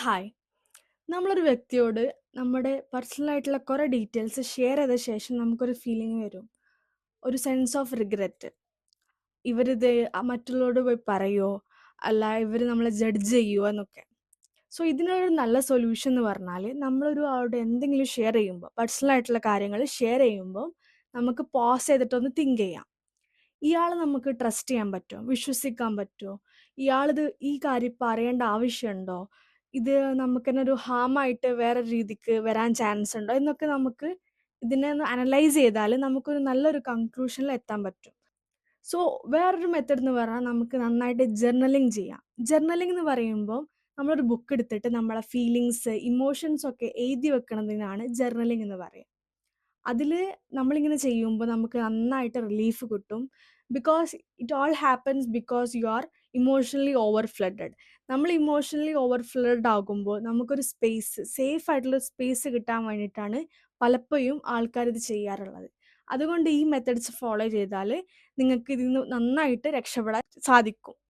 Hi. നമ്മളൊരു വ്യക്തിയോട് നമ്മുടെ പേഴ്സണൽ ആയിട്ടുള്ള കുറേ ഡീറ്റെയിൽസ് ഷെയർ ചെയ്ത ശേഷം നമുക്കൊരു ഫീലിംഗ് വരും. ഒരു സെൻസ് ഓഫ് റിഗ്രറ്റ്. ഇവരിത് മറ്റുള്ളവരോട് പോയി പറയുമോ? അല്ല ഇവർ നമ്മളെ ജഡ്ജ് ചെയ്യുമോ എന്നൊക്കെ. സോ ഇതിനൊരു നല്ല സൊല്യൂഷൻ എന്ന് പറഞ്ഞാൽ നമ്മളൊരു ആളോട് എന്തെങ്കിലും ഷെയർ ചെയ്യുമ്പോൾ പേഴ്സണൽ ആയിട്ടുള്ള കാര്യങ്ങൾ ഷെയർ ചെയ്യുമ്പോൾ നമുക്ക് പോസ് ചെയ്തിട്ടൊന്ന് തിങ്ക് ചെയ്യാം. ഇയാളെ നമുക്ക് ട്രസ്റ്റ് ചെയ്യാൻ പറ്റുമോ? വിശ്വസിക്കാൻ പറ്റുമോ? ഇയാളിത് ഈ കാര്യം പറയേണ്ട ആവശ്യമുണ്ടോ? ഇത് നമുക്കെന്നെ ഒരു ഹാമായിട്ട് വേറെ രീതിക്ക് വരാൻ ചാൻസ് ഉണ്ടോ? എന്നൊക്കെ നമുക്ക് ഇതിനെ ഒന്ന് അനലൈസ് ചെയ്താൽ നമുക്കൊരു നല്ലൊരു കൺക്ലൂഷനിൽ എത്താൻ പറ്റും. സോ വേറൊരു മെത്തേഡ് എന്ന് പറഞ്ഞാൽ നമുക്ക് നന്നായിട്ട് ജേർണലിംഗ് ചെയ്യാം. ജേർണലിംഗ് എന്ന് പറയുമ്പോൾ നമ്മളൊരു ബുക്ക് എടുത്തിട്ട് നമ്മളെ ഫീലിങ്സ്, ഇമോഷൻസ് ഒക്കെ എഴുതി വെക്കണതിനാണ് ജേർണലിംഗ് എന്ന് പറയുക. അതിൽ നമ്മളിങ്ങനെ ചെയ്യുമ്പോൾ നമുക്ക് നന്നായിട്ട് റിലീഫ് കിട്ടും. Because it all happens because you are emotionally over flooded. നമ്മൾ ഇമോഷണലി ഓവർ ഫ്ലഡ് ആകുമ്പോൾ നമുക്കൊരു സ്പേസ്, സേഫ് ആയിട്ടുള്ള സ്പേസ് കിട്ടാൻ വേണ്ടിയിട്ടാണ് പലപ്പോഴും ആൾക്കാർ ഇത് ചെയ്യാറുള്ളത്. അതുകൊണ്ട് ഈ മെത്തഡ്സ് ഫോളോ ചെയ്താൽ നിങ്ങൾക്ക് ഇതിൽ നിന്ന് നന്നായിട്ട് രക്ഷപ്പെടാൻ സാധിക്കും.